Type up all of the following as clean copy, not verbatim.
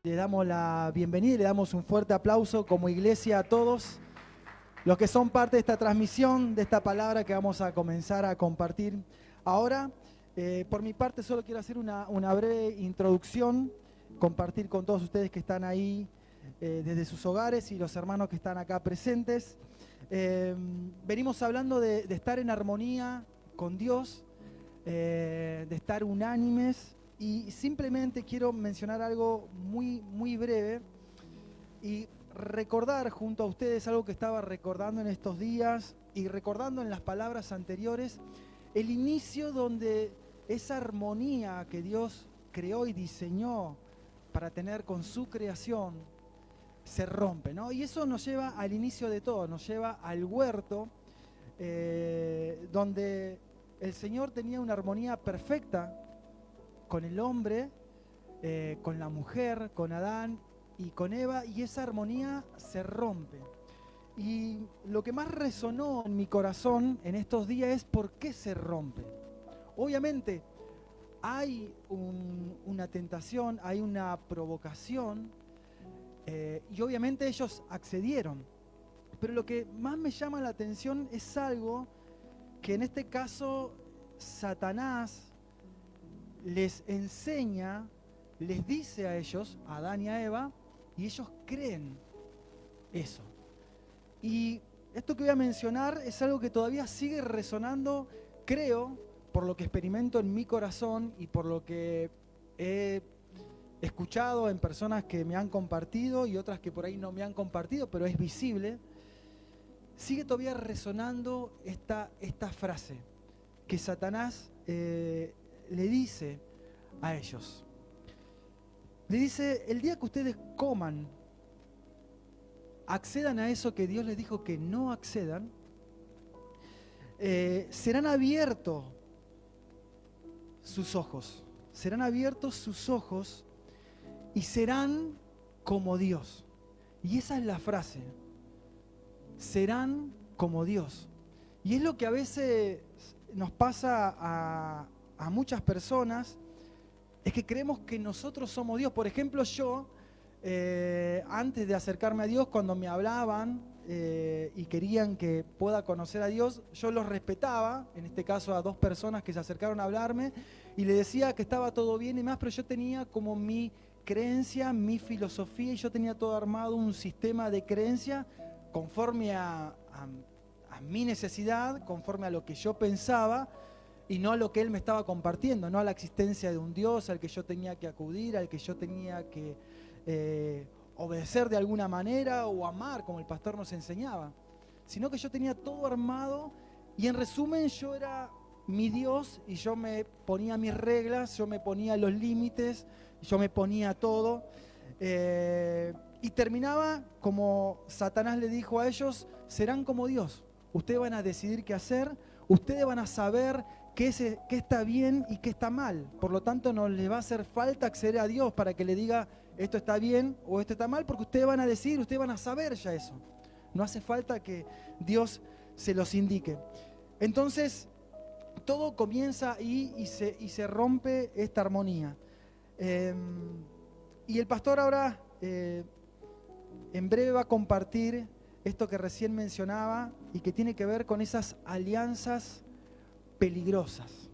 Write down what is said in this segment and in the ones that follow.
Le damos la bienvenida y le damos un fuerte aplauso como iglesia a todos los que son parte de esta transmisión, de esta palabra que vamos a comenzar a compartir ahora. Por mi parte solo quiero hacer una breve introducción, compartir con todos ustedes que están ahí desde sus hogares y los hermanos que están acá presentes. Venimos hablando de estar en armonía con Dios, de estar unánimes, y simplemente quiero mencionar algo muy breve y recordar junto a ustedes algo que estaba recordando en estos días y recordando en las palabras anteriores, el inicio donde esa armonía que Dios creó y diseñó para tener con su creación se rompe, ¿no? Y eso nos lleva al inicio de todo, nos lleva al huerto, donde el Señor tenía una armonía perfecta con el hombre, con la mujer, con Adán y con Eva, y esa armonía se rompe. Y lo que más resonó en mi corazón en estos días es por qué se rompe. Obviamente hay una tentación, hay una provocación, y obviamente ellos accedieron. Pero lo que más me llama la atención es algo que en este caso Satanás les enseña, les dice a ellos, a Adán y a Eva, y ellos creen eso. Y esto que voy a mencionar es algo que todavía sigue resonando, creo, por lo que experimento en mi corazón y por lo que he escuchado en personas que me han compartido y otras que por ahí no me han compartido, pero es visible. Sigue todavía resonando esta frase que Satanás le dice a ellos. Le dice, el día que ustedes coman, accedan a eso que Dios les dijo que no accedan, serán abiertos sus ojos y serán como Dios. Y esa es la frase, serán como Dios. Y es lo que a veces nos pasa a muchas personas, es que creemos que nosotros somos Dios. Por ejemplo, yo, antes de acercarme a Dios, cuando me hablaban y querían que pueda conocer a Dios, yo los respetaba, en este caso a dos personas que se acercaron a hablarme, y le decía que estaba todo bien y más, pero yo tenía como mi creencia, mi filosofía, y yo tenía todo armado, un sistema de creencia conforme a mi necesidad, conforme a lo que yo pensaba, y no a lo que él me estaba compartiendo, no a la existencia de un Dios al que yo tenía que acudir, al que yo tenía que obedecer de alguna manera o amar, como el pastor nos enseñaba, sino que yo tenía todo armado y en resumen yo era mi Dios y yo me ponía mis reglas, yo me ponía los límites, yo me ponía todo, y terminaba como Satanás le dijo a ellos, serán como Dios, ustedes van a decidir qué hacer, ustedes van a saber qué está bien y qué está mal. Por lo tanto, no les va a hacer falta acceder a Dios para que le diga esto está bien o esto está mal, porque ustedes van a decidir, ustedes van a saber ya eso. No hace falta que Dios se los indique. Entonces, todo comienza ahí y se rompe esta armonía. Y el pastor ahora, en breve, va a compartir esto que recién mencionaba y que tiene que ver con esas alianzas peligrosas.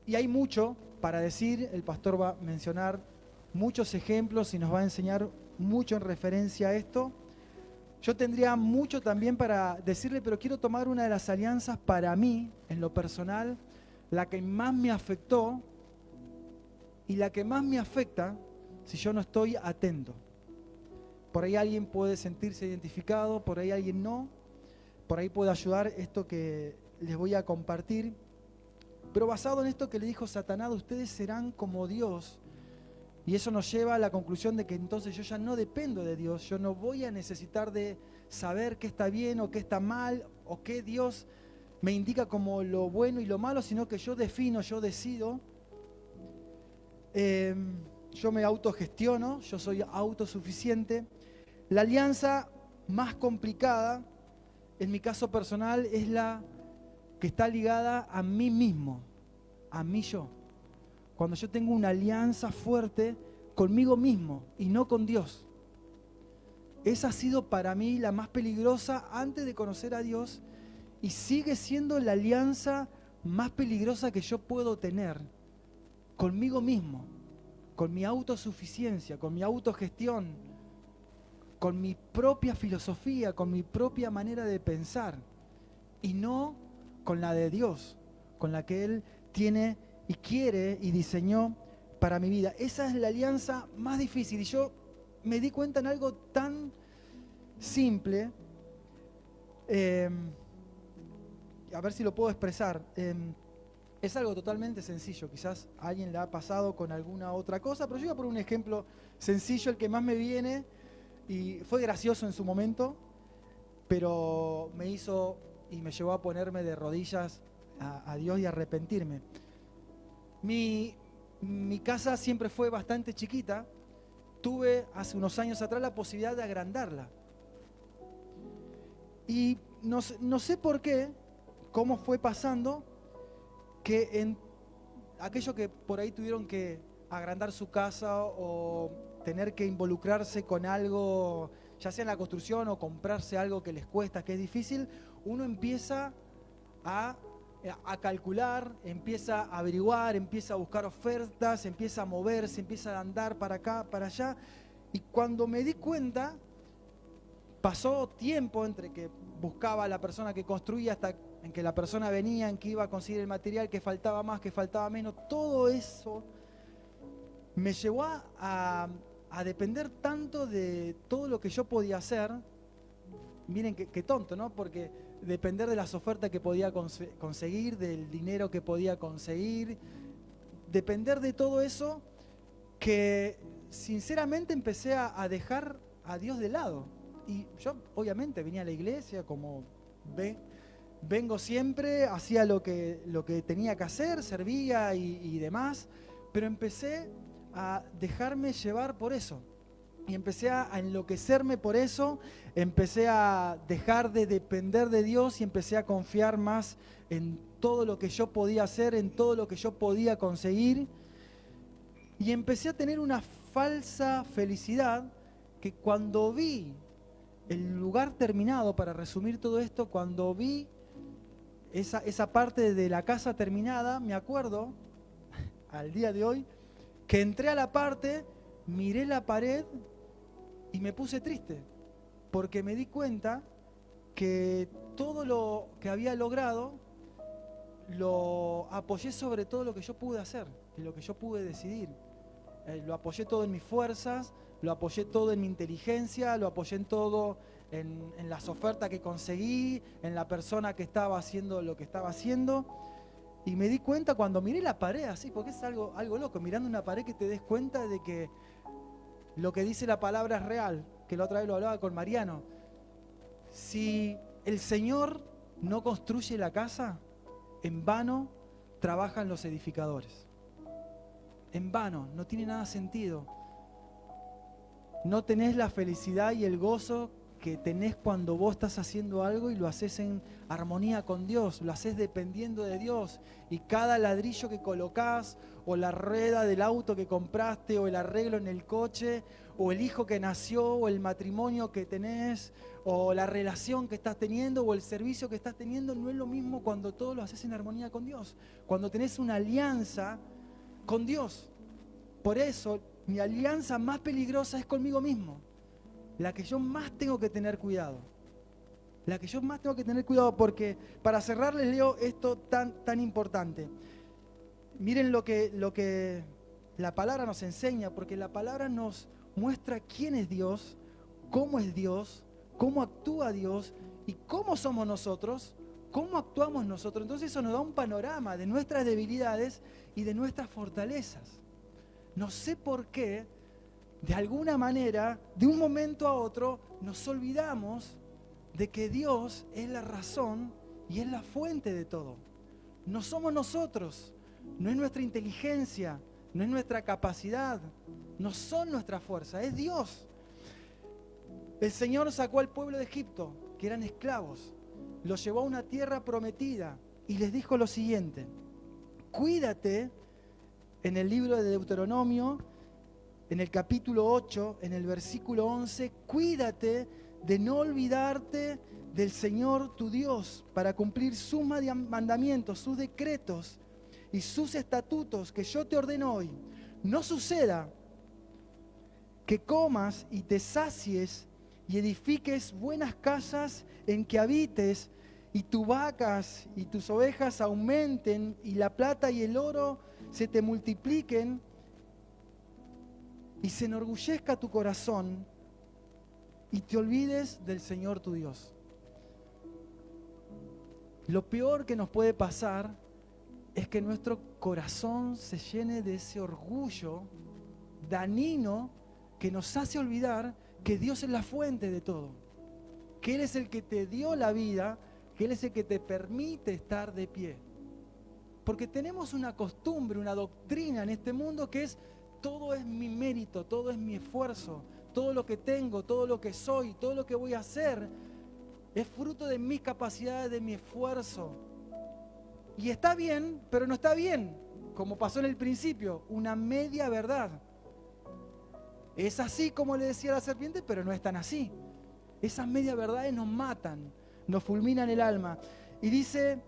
Y hay mucho para decir, el pastor va a mencionar muchos ejemplos y nos va a enseñar mucho en referencia a esto. Yo tendría mucho también para decirle, pero quiero tomar una de las alianzas para mí, en lo personal, la que más me afectó y la que más me afecta si yo no estoy atento. Por ahí alguien puede sentirse identificado, por ahí alguien no, por ahí puede ayudar esto que les voy a compartir, pero basado en esto que le dijo Satanás, ustedes serán como Dios, y eso nos lleva a la conclusión de que entonces yo ya no dependo de Dios, yo no voy a necesitar de saber qué está bien o qué está mal, o qué Dios me indica como lo bueno y lo malo, sino que yo defino, yo decido, yo me autogestiono, yo soy autosuficiente. La alianza más complicada, en mi caso personal, es la que está ligada a mí mismo, a mí yo. Cuando yo tengo una alianza fuerte conmigo mismo y no con Dios. Esa ha sido para mí la más peligrosa antes de conocer a Dios y sigue siendo la alianza más peligrosa que yo puedo tener conmigo mismo, con mi autosuficiencia, con mi autogestión, con mi propia filosofía, con mi propia manera de pensar y no con la de Dios, con la que Él tiene y quiere y diseñó para mi vida. Esa es la alianza más difícil y yo me di cuenta en algo tan simple, a ver si lo puedo expresar. Es algo totalmente sencillo, quizás a alguien le ha pasado con alguna otra cosa, pero yo voy a poner un ejemplo sencillo, el que más me viene, y fue gracioso en su momento, pero me hizo y me llevó a ponerme de rodillas a Dios y a arrepentirme. Mi casa siempre fue bastante chiquita, tuve hace unos años atrás la posibilidad de agrandarla. Y no sé por qué, cómo fue pasando, que en aquellos que por ahí tuvieron que agrandar su casa o tener que involucrarse con algo, ya sea en la construcción o comprarse algo que les cuesta, que es difícil, uno empieza a calcular, empieza a averiguar, empieza a buscar ofertas, empieza a moverse, empieza a andar para acá, para allá. Y cuando me di cuenta, pasó tiempo entre que buscaba a la persona que construía hasta en que la persona venía, en que iba a conseguir el material, que faltaba más, que faltaba menos. Todo eso me llevó a depender tanto de todo lo que yo podía hacer. Miren qué tonto, ¿no? Porque depender de las ofertas que podía conseguir, del dinero que podía conseguir, depender de todo eso, que sinceramente empecé a dejar a Dios de lado. Y yo obviamente venía a la iglesia como vengo siempre, hacía lo que tenía que hacer, servía y demás, pero empecé a dejarme llevar por eso. Y empecé a enloquecerme por eso, empecé a dejar de depender de Dios y empecé a confiar más en todo lo que yo podía hacer, en todo lo que yo podía conseguir. Y empecé a tener una falsa felicidad que cuando vi el lugar terminado, para resumir todo esto, cuando vi esa parte de la casa terminada, me acuerdo, al día de hoy, que entré a la parte, miré la pared y me puse triste, porque me di cuenta que todo lo que había logrado lo apoyé sobre todo lo que yo pude hacer y lo que yo pude decidir. Lo apoyé todo en mis fuerzas, lo apoyé todo en mi inteligencia, lo apoyé en todo en las ofertas que conseguí, en la persona que estaba haciendo lo que estaba haciendo. Y me di cuenta cuando miré la pared así, porque es algo loco, mirando una pared que te des cuenta de que lo que dice la palabra es real, que la otra vez lo hablaba con Mariano. Si el Señor no construye la casa, en vano trabajan los edificadores. En vano, no tiene nada sentido. No tenés la felicidad y el gozo que tenés cuando vos estás haciendo algo y lo haces en armonía con Dios, lo haces dependiendo de Dios. Y cada ladrillo que colocás, o la rueda del auto que compraste, o el arreglo en el coche, o el hijo que nació, o el matrimonio que tenés, o la relación que estás teniendo, o el servicio que estás teniendo, no es lo mismo cuando todo lo haces en armonía con Dios. Cuando tenés una alianza con Dios. Por eso, mi alianza más peligrosa es conmigo mismo. La que yo más tengo que tener cuidado. La que yo más tengo que tener cuidado, porque para cerrar les leo esto tan importante. Miren lo que la palabra nos enseña, porque la palabra nos muestra quién es Dios, cómo actúa Dios y cómo somos nosotros, cómo actuamos nosotros. Entonces eso nos da un panorama de nuestras debilidades y de nuestras fortalezas. No sé por qué, de alguna manera, de un momento a otro, nos olvidamos de que Dios es la razón y es la fuente de todo. No somos nosotros, no es nuestra inteligencia, no es nuestra capacidad, no son nuestra fuerza, es Dios. El Señor sacó al pueblo de Egipto, que eran esclavos, los llevó a una tierra prometida y les dijo lo siguiente: cuídate. En el libro de Deuteronomio, en el capítulo 8, en el versículo 11, cuídate de no olvidarte del Señor tu Dios para cumplir sus mandamientos, sus decretos y sus estatutos que yo te ordeno hoy. No suceda que comas y te sacies y edifiques buenas casas en que habites y tus vacas y tus ovejas aumenten y la plata y el oro se te multipliquen y se enorgullezca tu corazón y te olvides del Señor tu Dios. Lo peor que nos puede pasar es que nuestro corazón se llene de ese orgullo dañino que nos hace olvidar que Dios es la fuente de todo, que Él es el que te dio la vida, que Él es el que te permite estar de pie. Porque tenemos una costumbre, una doctrina en este mundo que es: todo es mi mérito, todo es mi esfuerzo, todo lo que tengo, todo lo que soy, todo lo que voy a hacer es fruto de mis capacidades, de mi esfuerzo. Y está bien, pero no está bien, como pasó en el principio, una media verdad. Es así como le decía la serpiente, pero no es tan así. Esas medias verdades nos matan, nos fulminan el alma. Y dice: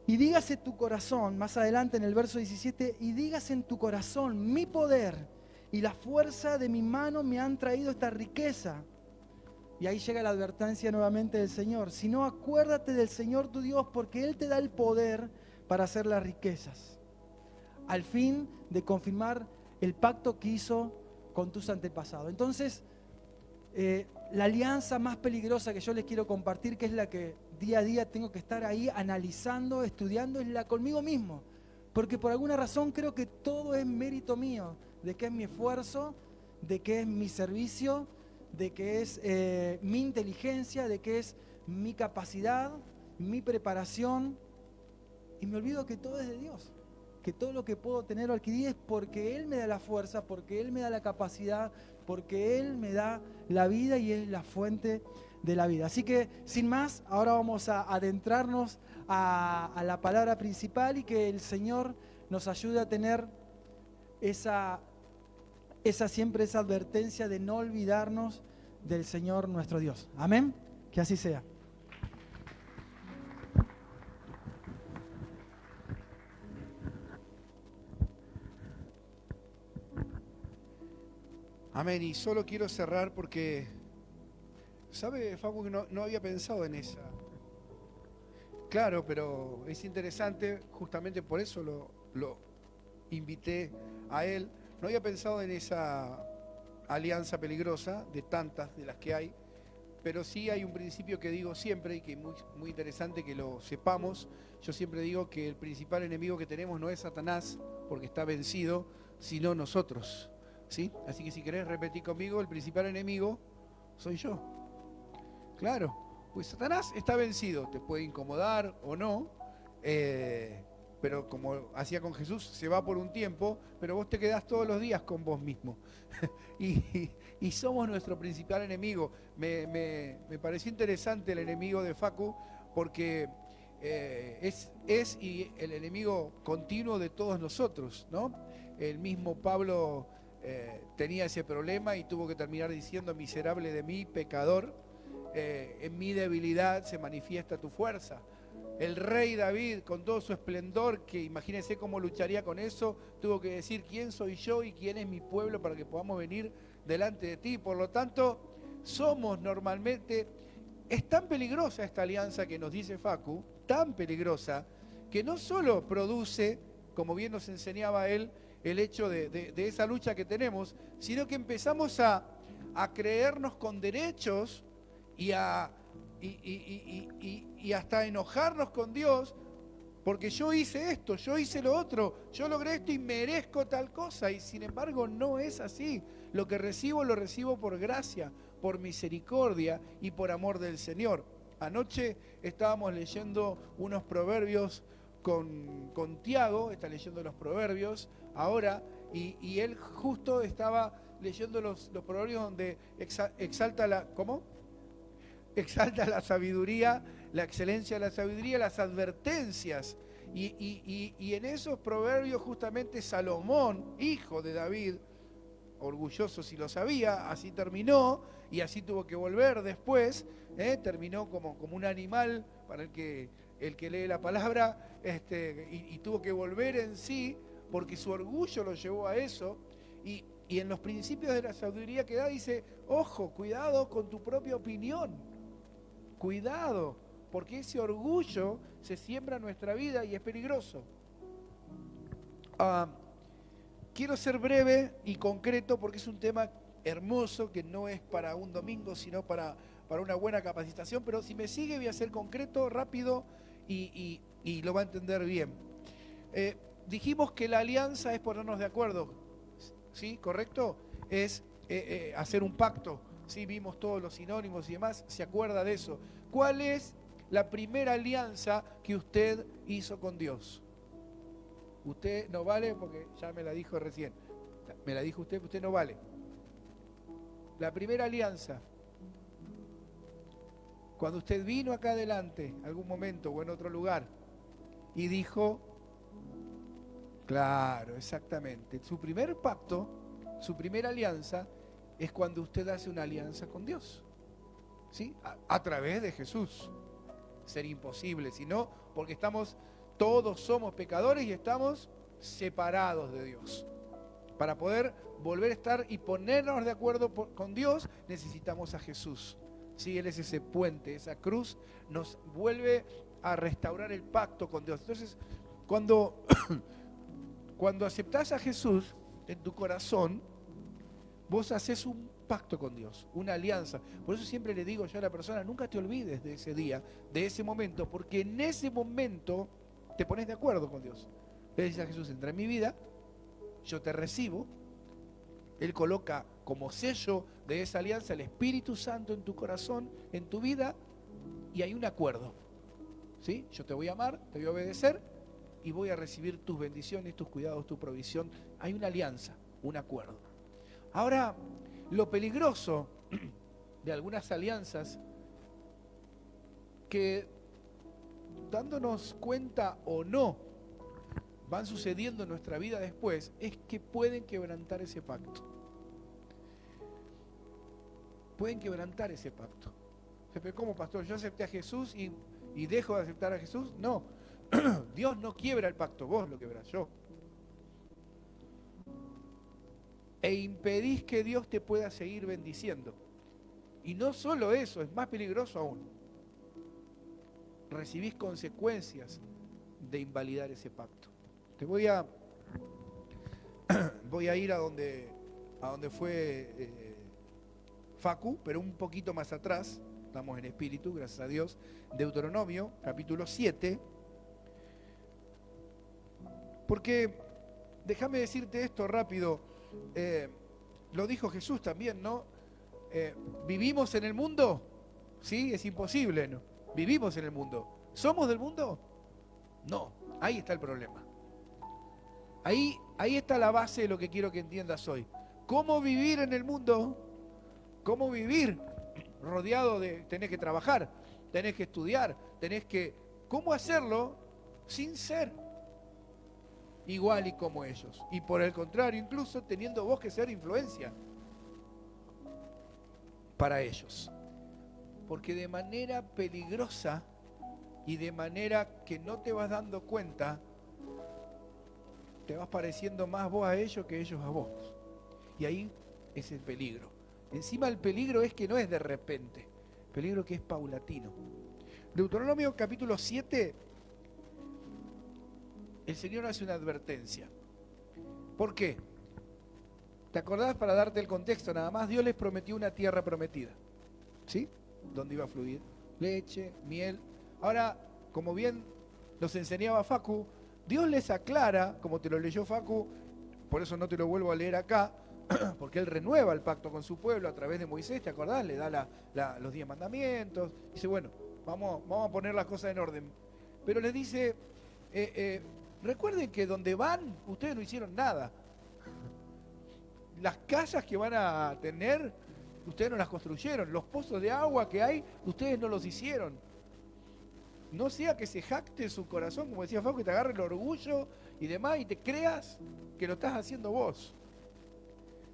y dígase tu corazón, más adelante en el verso 17, y dígase en tu corazón: mi poder y la fuerza de mi mano me han traído esta riqueza. Y ahí llega la advertencia nuevamente del Señor: si no, acuérdate del Señor tu Dios, porque Él te da el poder para hacer las riquezas, al fin de confirmar el pacto que hizo con tus antepasados. Entonces, la alianza más peligrosa que yo les quiero compartir, que es la que día a día tengo que estar ahí analizando, estudiando, es la conmigo mismo. Porque por alguna razón creo que todo es mérito mío, de que es mi esfuerzo, de que es mi servicio, de que es mi inteligencia, de que es mi capacidad, mi preparación. Y me olvido que todo es de Dios, que todo lo que puedo tener o adquirir es porque Él me da la fuerza, porque Él me da la capacidad, porque Él me da la vida y es la fuente de la vida. Así que, sin más, ahora vamos a adentrarnos a la palabra principal y que el Señor nos ayude a tener siempre esa advertencia de no olvidarnos del Señor nuestro Dios. Amén. Que así sea. Amén. Y solo quiero cerrar porque, ¿sabe, Facu, que no había pensado en esa? Claro, pero es interesante, justamente por eso lo invité a él. No había pensado en esa alianza peligrosa, de tantas de las que hay, pero sí hay un principio que digo siempre y que es muy interesante que lo sepamos. Yo siempre digo que el principal enemigo que tenemos no es Satanás, porque está vencido, sino nosotros. ¿Sí? Así que si querés repetir conmigo, el principal enemigo soy yo. Claro, pues Satanás está vencido, te puede incomodar o no, pero como hacía con Jesús, se va por un tiempo, pero vos te quedás todos los días con vos mismo. y somos nuestro principal enemigo. Me pareció interesante el enemigo de Facu, porque es el enemigo continuo de todos nosotros, ¿no? El mismo Pablo tenía ese problema y tuvo que terminar diciendo: miserable de mí, pecador, en mi debilidad se manifiesta tu fuerza. El rey David, con todo su esplendor, que imagínense cómo lucharía con eso, tuvo que decir: ¿quién soy yo y quién es mi pueblo para que podamos venir delante de ti? Por lo tanto, somos normalmente... Es tan peligrosa esta alianza que nos dice Facu, tan peligrosa, que no solo produce, como bien nos enseñaba él, el hecho de esa lucha que tenemos, sino que empezamos a creernos con derechos y hasta enojarnos con Dios, porque yo hice esto, yo hice lo otro, yo logré esto y merezco tal cosa, y sin embargo no es así. Lo que recibo lo recibo por gracia, por misericordia y por amor del Señor. Anoche estábamos leyendo unos proverbios con Tiago, está leyendo los proverbios ahora, y él justo estaba leyendo los proverbios donde exalta la... ¿Cómo? Exalta la sabiduría, la excelencia de la sabiduría, las advertencias. Y en esos proverbios justamente Salomón, hijo de David, orgulloso si lo sabía, así terminó y así tuvo que volver después, terminó como un animal para el que lee la palabra, y tuvo que volver en sí porque su orgullo lo llevó a eso. Y en los principios de la sabiduría que da dice, ojo, cuidado con tu propia opinión, cuidado, porque ese orgullo se siembra en nuestra vida y es peligroso. Quiero ser breve y concreto porque es un tema hermoso que no es para un domingo, sino para una buena capacitación, pero si me sigue voy a ser concreto, rápido y lo va a entender bien. Dijimos que la alianza es ponernos de acuerdo, ¿sí? ¿Correcto? Es hacer un pacto, ¿sí? Vimos todos los sinónimos y demás, ¿se acuerda de eso? ¿Cuál es la primera alianza que usted hizo con Dios? Usted no vale porque ya me la dijo recién. Me la dijo usted que usted no vale. La primera alianza, cuando usted vino acá adelante, algún momento o en otro lugar, y dijo, claro, exactamente, su primer pacto, su primera alianza, es cuando usted hace una alianza con Dios, ¿sí? A través de Jesús. Sería imposible, si no, porque todos somos pecadores y estamos separados de Dios. Para poder volver a estar y ponernos de acuerdo con Dios, necesitamos a Jesús. Sí, Él es ese puente, esa cruz, nos vuelve a restaurar el pacto con Dios. Entonces, cuando aceptás a Jesús en tu corazón, vos haces un pacto con Dios, una alianza. Por eso siempre le digo yo a la persona, nunca te olvides de ese día, de ese momento, porque en ese momento te pones de acuerdo con Dios. Le dices a Jesús, entra en mi vida, yo te recibo. Él coloca como sello de esa alianza el Espíritu Santo en tu corazón, en tu vida, y hay un acuerdo, ¿sí? Yo te voy a amar, te voy a obedecer y voy a recibir tus bendiciones, tus cuidados, tu provisión. Hay una alianza, un acuerdo. Ahora, lo peligroso de algunas alianzas que, dándonos cuenta o no, van sucediendo en nuestra vida después, es que pueden quebrantar ese pacto. Pueden quebrantar ese pacto. Pero ¿cómo, pastor? ¿Yo acepté a Jesús y dejo de aceptar a Jesús? No. Dios no quiebra el pacto, vos lo quebrás, yo. E impedís que Dios te pueda seguir bendiciendo. Y no solo eso, es más peligroso aún. Recibís consecuencias de invalidar ese pacto. Te voy a ir a donde fue Facu, pero un poquito más atrás. Estamos en espíritu, gracias a Dios. Deuteronomio, capítulo 7. Porque, déjame decirte esto rápido, lo dijo Jesús también, ¿no? ¿Vivimos en el mundo? Sí, es imposible, ¿no? Vivimos en el mundo. ¿Somos del mundo? No, ahí está el problema. Ahí está la base de lo que quiero que entiendas hoy. ¿Cómo vivir en el mundo? ¿Cómo vivir rodeado de... Tenés que trabajar, tenés que estudiar, ¿cómo hacerlo sin ser igual y como ellos? Y por el contrario, incluso teniendo vos que ser influencia para ellos. Porque de manera peligrosa y de manera que no te vas dando cuenta, te vas pareciendo más vos a ellos que ellos a vos. Y ahí es el peligro. Encima el peligro es que no es de repente, el peligro que es paulatino. Deuteronomio capítulo 7, el Señor hace una advertencia. ¿Por qué? ¿Te acordás? Para darte el contexto nada más, Dios les prometió una tierra prometida, ¿sí? Donde iba a fluir leche, miel. Ahora, como bien nos enseñaba Facu, Dios les aclara, como te lo leyó Facu, por eso no te lo vuelvo a leer acá, porque Él renueva el pacto con su pueblo a través de Moisés, ¿te acordás? Le da los 10 mandamientos, dice, bueno, vamos a poner las cosas en orden. Pero les dice, recuerden que donde van, ustedes no hicieron nada. Las casas que van a tener, ustedes no las construyeron. Los pozos de agua que hay, ustedes no los hicieron. No sea que se jacte su corazón, como decía Facu, que te agarre el orgullo y demás, y te creas que lo estás haciendo vos.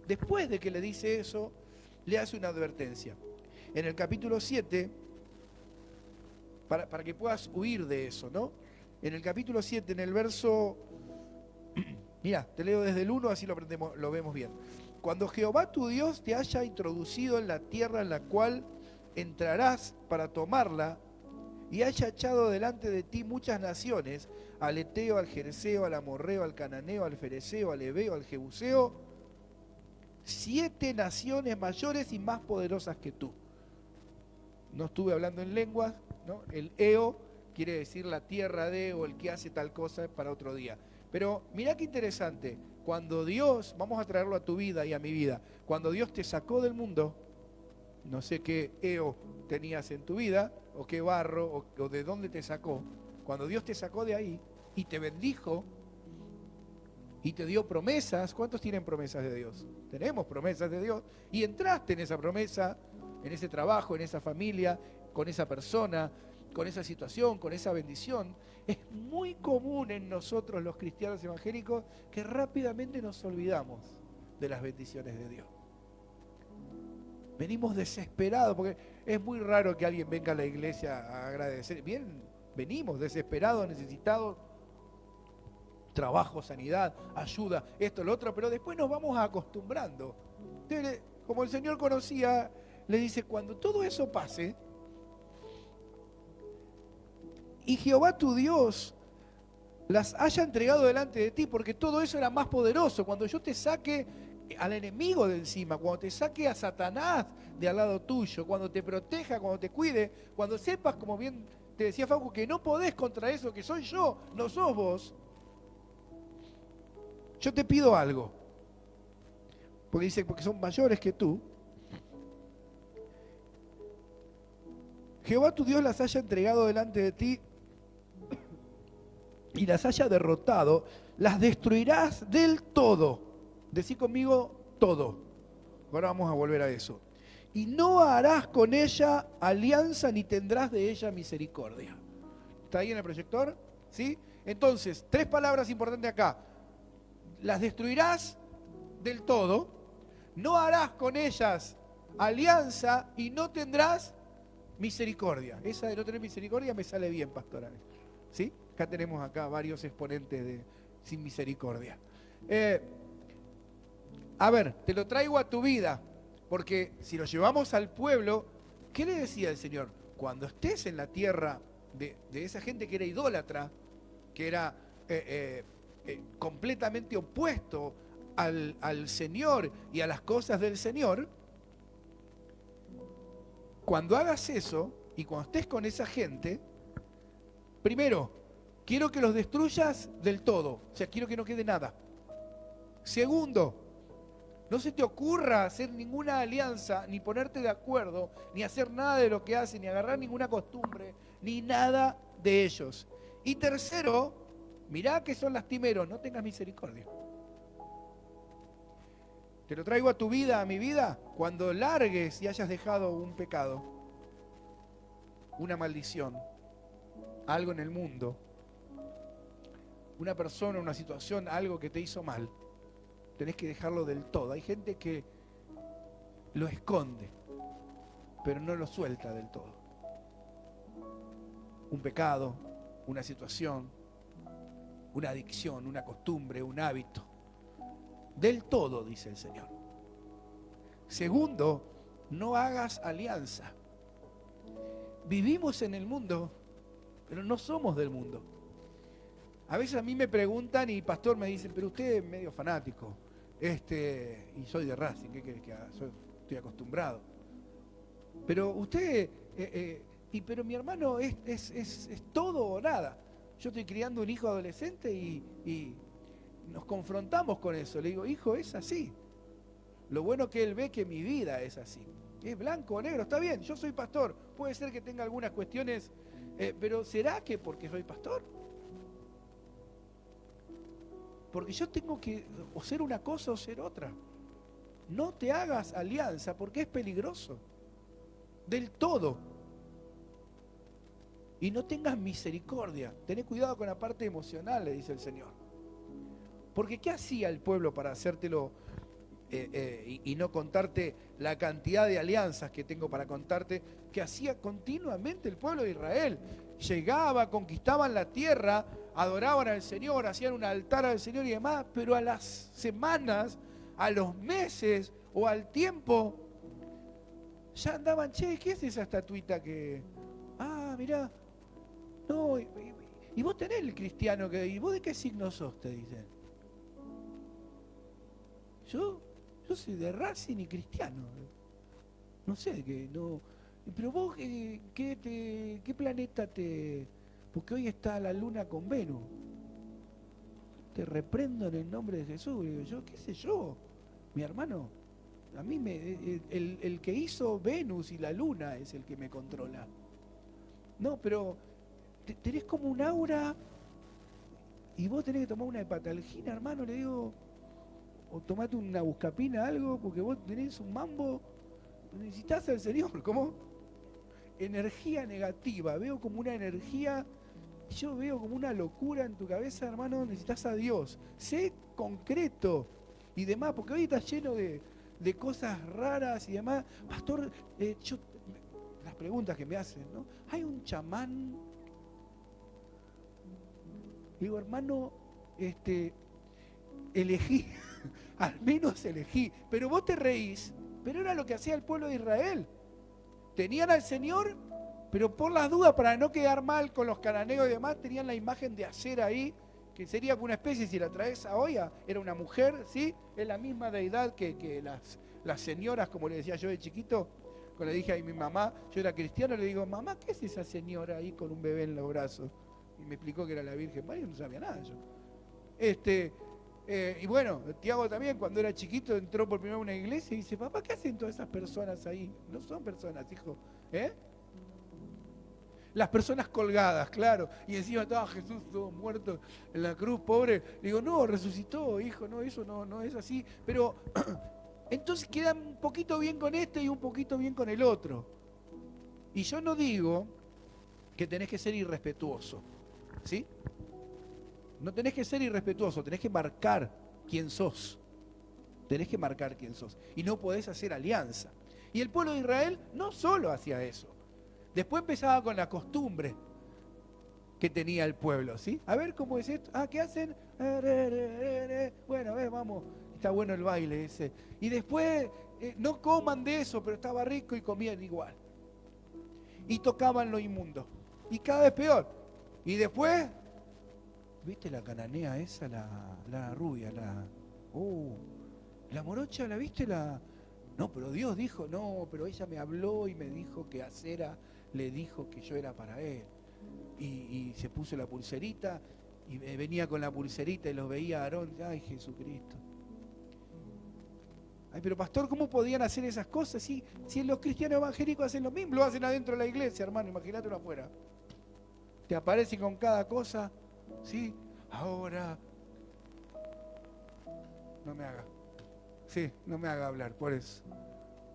después de que le dice eso, le hace una advertencia. En el capítulo 7, para que puedas huir de eso, ¿no? En el capítulo 7, en el verso... Mira, te leo desde el 1, así lo vemos bien. Cuando Jehová tu Dios te haya introducido en la tierra en la cual entrarás para tomarla, y haya echado delante de ti muchas naciones, al Eteo, al Jerezeo, al Amorreo, al Cananeo, al Fereceo, al Heveo, al Jebuseo, 7 naciones mayores y más poderosas que tú. No estuve hablando en lenguas, ¿no? El Eo quiere decir la tierra de, o el que hace tal cosa, para otro día. Pero mirá qué interesante, cuando Dios, vamos a traerlo a tu vida y a mi vida, cuando Dios te sacó del mundo, no sé qué Eo tenías en tu vida, o qué barro, o de dónde te sacó, cuando Dios te sacó de ahí y te bendijo y te dio promesas. ¿Cuántos tienen promesas de Dios? Tenemos promesas de Dios, y entraste en esa promesa, en ese trabajo, en esa familia, con esa persona, con esa situación, con esa bendición. Es muy común en nosotros los cristianos evangélicos que rápidamente nos olvidamos de las bendiciones de Dios. Venimos desesperados, porque es muy raro que alguien venga a la iglesia a agradecer. Bien, venimos desesperados, necesitados, trabajo, sanidad, ayuda, esto, lo otro, pero después nos vamos acostumbrando. Entonces, como el Señor conocía, le dice, cuando todo eso pase, y Jehová tu Dios las haya entregado delante de ti, porque todo eso era más poderoso. Cuando yo te saque al enemigo de encima, cuando te saque a Satanás de al lado tuyo, cuando te proteja, cuando te cuide, cuando sepas, como bien te decía Fauco, que no podés contra eso, que soy yo, no sos vos, yo te pido algo. Porque dice, porque son mayores que tú. Jehová tu Dios las haya entregado delante de ti y las haya derrotado, las destruirás del todo. Decí conmigo, todo. Ahora vamos a volver a eso. Y no harás con ella alianza ni tendrás de ella misericordia. ¿Está ahí en el proyector? ¿Sí? Entonces, 3 palabras importantes acá. Las destruirás del todo, no harás con ellas alianza y no tendrás misericordia. Esa de no tener misericordia me sale bien, pastora. ¿Sí? Acá tenemos varios exponentes de sin misericordia. A ver, te lo traigo a tu vida, porque si lo llevamos al pueblo, ¿qué le decía el Señor? Cuando estés en la tierra de esa gente que era idólatra, que era completamente opuesto al Señor y a las cosas del Señor, cuando hagas eso y cuando estés con esa gente, primero, quiero que los destruyas del todo, o sea, quiero que no quede nada. Segundo, no se te ocurra hacer ninguna alianza, ni ponerte de acuerdo, ni hacer nada de lo que hacen, ni agarrar ninguna costumbre, ni nada de ellos. Y tercero, mirá que son lastimeros, no tengas misericordia. Te lo traigo a tu vida, a mi vida, cuando largues y hayas dejado un pecado, una maldición, algo en el mundo, una persona, una situación, algo que te hizo mal, tenés que dejarlo del todo. Hay gente que lo esconde, pero no lo suelta del todo. Un pecado, una situación, una adicción, una costumbre, un hábito. Del todo, dice el Señor. Segundo, no hagas alianza. Vivimos en el mundo, pero no somos del mundo. A veces a mí me preguntan y pastor me dicen, pero usted es medio fanático, y soy de Racing, ¿qué querés que haga? Estoy acostumbrado. Pero usted, pero mi hermano es todo o nada. Yo estoy criando un hijo adolescente y nos confrontamos con eso. Le digo, hijo, es así. Lo bueno que él ve que mi vida es así. Es blanco o negro, está bien, yo soy pastor. Puede ser que tenga algunas cuestiones, pero ¿será que porque soy pastor? Porque yo tengo que o ser una cosa o ser otra. No te hagas alianza porque es peligroso. Del todo. Y no tengas misericordia. Tené cuidado con la parte emocional, le dice el Señor. Porque ¿qué hacía el pueblo para hacértelo y no contarte la cantidad de alianzas que tengo para contarte, que hacía continuamente el pueblo de Israel. Llegaba, conquistaban la tierra, adoraban al Señor, hacían un altar al Señor y demás, pero a las semanas, a los meses o al tiempo, ya andaban, che, ¿qué es esa estatuita que...? Ah, mirá, no, y vos tenés el cristiano, ¿y vos de qué signo sos? Te dicen. Yo soy de Racing y cristiano. No sé, no. Pero vos, ¿qué planeta te...? Porque hoy está la luna con Venus. Te reprendo en el nombre de Jesús. Digo yo, qué sé yo, mi hermano. A mí el que hizo Venus y la luna es el que me controla. No, pero tenés como un aura y vos tenés que tomar una hepatalgina, hermano, le digo, o tomate una buscapina, algo, porque vos tenés un mambo, necesitas al Señor. ¿Cómo? Energía negativa, veo como una energía, yo veo como una locura en tu cabeza, hermano, necesitas a Dios. Sé concreto y demás, porque hoy está lleno de cosas raras y demás. Pastor, las preguntas que me hacen, ¿no? Hay un chamán. Digo, hermano, elegí, al menos elegí, pero vos te reís, pero era lo que hacía el pueblo de Israel. Tenían al Señor, pero por las dudas, para no quedar mal con los cananeos y demás, tenían la imagen de Acera ahí, que sería una especie, si la traes a hoy, era una mujer, ¿sí? Es la misma deidad que las señoras, como le decía yo de chiquito, cuando le dije a mi mamá, yo era cristiano, le digo, mamá, ¿qué es esa señora ahí con un bebé en los brazos? Y me explicó que era la Virgen María, no sabía nada yo. Y bueno, Tiago también, cuando era chiquito, entró por primera vez a una iglesia y dice, papá, ¿qué hacen todas esas personas ahí? No son personas, hijo. Las personas colgadas, claro. Y encima estaba Jesús todo muerto en la cruz, pobre. Le digo, no, resucitó, hijo, no, eso no es así. Pero entonces queda un poquito bien con este y un poquito bien con el otro. Y yo no digo que tenés que ser irrespetuoso, ¿sí? No tenés que ser irrespetuoso, tenés que marcar quién sos. Tenés que marcar quién sos. Y no podés hacer alianza. Y el pueblo de Israel no solo hacía eso. Después empezaba con la costumbre que tenía el pueblo, ¿sí? A ver cómo es esto. Ah, ¿qué hacen? Bueno, vamos. Está bueno el baile ese. Y después, no coman de eso, pero estaba rico y comían igual. Y tocaban lo inmundo. Y cada vez peor. Y después, ¿viste la cananea esa, la rubia, la morocha, ¿la viste? No, pero Dios dijo, no, pero ella me habló y me dijo que Acera le dijo que yo era para él. Y se puso la pulserita y venía con la pulserita y los veía a Aarón. Ay, Jesucristo. Ay, pero pastor, ¿cómo podían hacer esas cosas? Si los cristianos evangélicos hacen lo mismo, lo hacen adentro de la iglesia, hermano, imagínatelo afuera. Te aparecen con cada cosa, ¿sí? Ahora, no me haga hablar por eso,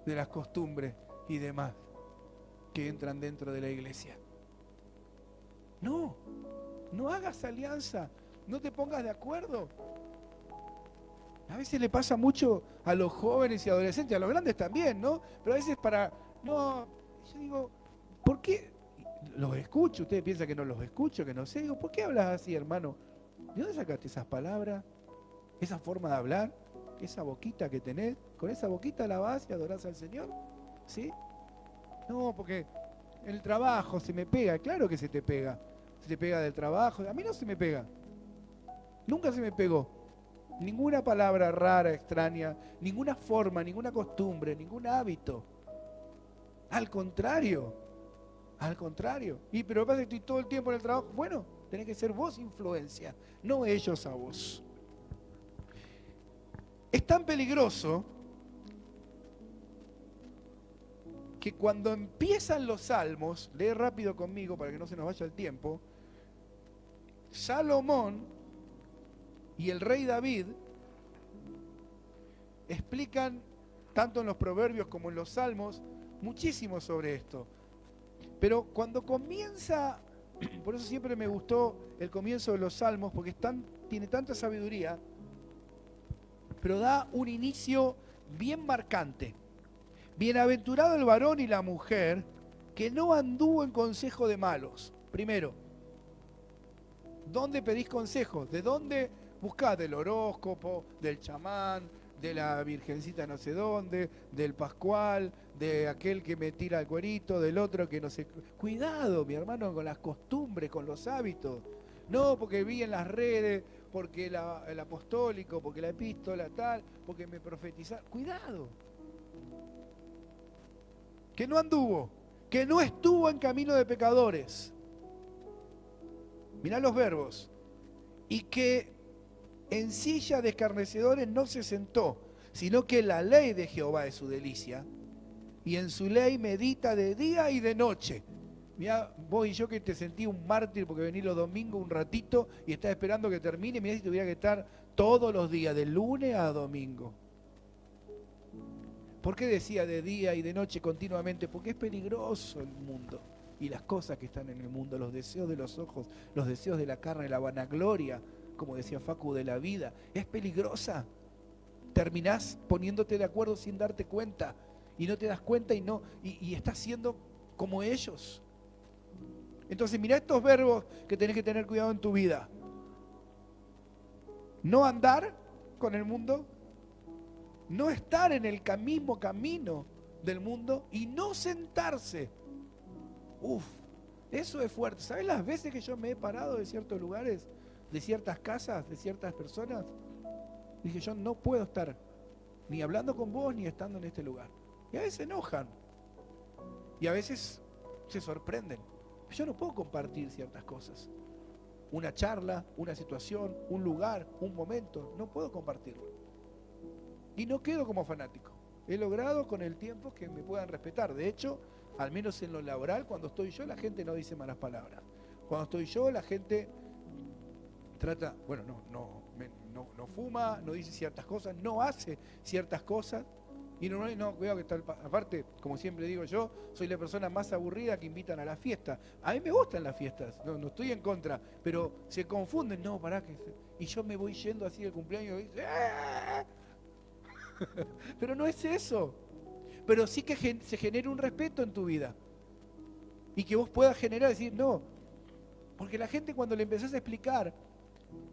de las costumbres y demás que entran dentro de la iglesia. No hagas alianza, no te pongas de acuerdo. A veces le pasa mucho a los jóvenes y adolescentes, a los grandes también, ¿no? Pero a veces yo digo, ¿por qué? Los escucho, ustedes piensan que no los escucho, que no sé, digo, ¿por qué hablas así, hermano? ¿De dónde sacaste esas palabras? ¿Esa forma de hablar? ¿Esa boquita que tenés? ¿Con esa boquita alabás y adorás al Señor? ¿Sí? No, porque el trabajo se me pega, claro que se te pega. Se te pega del trabajo, a mí no se me pega. Nunca se me pegó. Ninguna palabra rara, extraña, ninguna forma, ninguna costumbre, ningún hábito. Al contrario. Y pero pasa que estoy todo el tiempo en el trabajo. Bueno, tenés que ser vos influencia, no ellos a vos. Es tan peligroso que cuando empiezan los salmos, lee rápido conmigo para que no se nos vaya el tiempo, Salomón y el rey David explican, tanto en los proverbios como en los salmos, muchísimo sobre esto. Pero cuando comienza, por eso siempre me gustó el comienzo de los salmos, porque tiene tanta sabiduría, pero da un inicio bien marcante. Bienaventurado el varón y la mujer que no anduvo en consejo de malos. Primero, ¿dónde pedís consejos? ¿De dónde buscás? Del horóscopo, del chamán, de la virgencita no sé dónde, del pascual, de aquel que me tira el cuerito, del otro que no sé. Cuidado, mi hermano, con las costumbres, con los hábitos. No, porque vi en las redes, porque el apostólico, porque la epístola tal, porque me profetizaron. Cuidado. Que no anduvo, que no estuvo en camino de pecadores. Mirá los verbos. Y que en silla de escarnecedores no se sentó, sino que la ley de Jehová es su delicia, y en su ley medita de día y de noche. Mirá, vos y yo que te sentí un mártir porque venís los domingos un ratito y estás esperando que termine, mirá si tuviera que estar todos los días, de lunes a domingo. ¿Por qué decía de día y de noche continuamente? Porque es peligroso el mundo y las cosas que están en el mundo, los deseos de los ojos, los deseos de la carne, la vanagloria, como decía Facu, de la vida. Es peligrosa. Terminás poniéndote de acuerdo sin darte cuenta y no te das cuenta y estás siendo como ellos. Entonces mirá estos verbos que tenés que tener cuidado en tu vida. No andar con el mundo, no estar en el mismo camino del mundo y no sentarse. Uf, eso es fuerte. ¿Sabes las veces que yo me he parado de ciertos lugares, de ciertas casas, de ciertas personas? Dije, yo no puedo estar ni hablando con vos ni estando en este lugar. Y a veces se enojan. Y a veces se sorprenden. Yo no puedo compartir ciertas cosas. Una charla, una situación, un lugar, un momento, no puedo compartirlo. Y no quedo como fanático. He logrado con el tiempo que me puedan respetar. De hecho, al menos en lo laboral, cuando estoy yo, la gente no dice malas palabras. Cuando estoy yo, la gente trata, bueno, no fuma, no dice ciertas cosas, no hace ciertas cosas. Y no, cuidado que está aparte, como siempre digo yo, soy la persona más aburrida que invitan a la fiesta. A mí me gustan las fiestas, no estoy en contra, pero se confunden, no, pará que... Y yo me voy yendo así del cumpleaños y dice, ¡ah! Pero no es eso. Pero sí que se genere un respeto en tu vida. Y que vos puedas generar, decir, no. Porque la gente cuando le empezás a explicar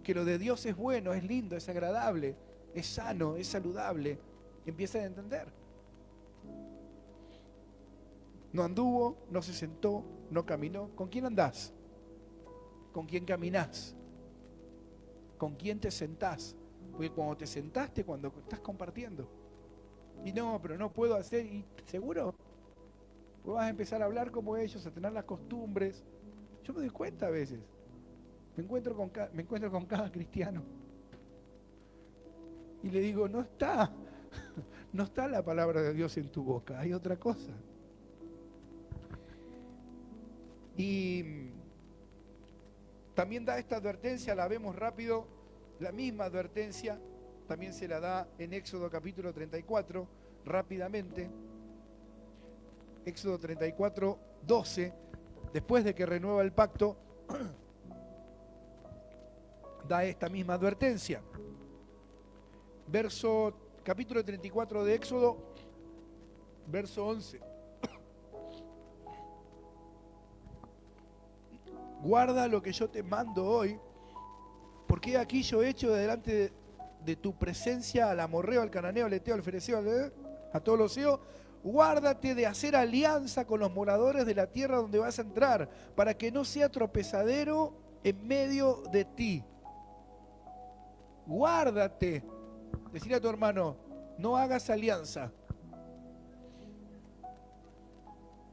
que lo de Dios es bueno, es lindo, es agradable, es sano, es saludable, empiezan a entender. No anduvo, no se sentó, no caminó. ¿Con quién andás? ¿Con quién caminás? ¿Con quién te sentás? Porque cuando te sentaste, cuando estás compartiendo. Y no, pero no puedo hacer. ¿Y seguro? Vos vas a empezar a hablar como ellos, a tener las costumbres. Yo me doy cuenta a veces. Me encuentro con cada cristiano. Y le digo, no está la palabra de Dios en tu boca, hay otra cosa. Y también da esta advertencia, la vemos rápido, la misma advertencia también se la da en Éxodo capítulo 34, rápidamente. Éxodo 34, 12, después de que renueva el pacto, da esta misma advertencia. Capítulo 34 de Éxodo, verso 11. Guarda lo que yo te mando hoy, porque aquí yo he hecho delante de tu presencia al amorreo, al cananeo, al eteo, al fereceo, a todos los seos. Guárdate de hacer alianza con los moradores de la tierra donde vas a entrar, para que no sea tropezadero en medio de ti. Guárdate. Decirle a tu hermano, no hagas alianza.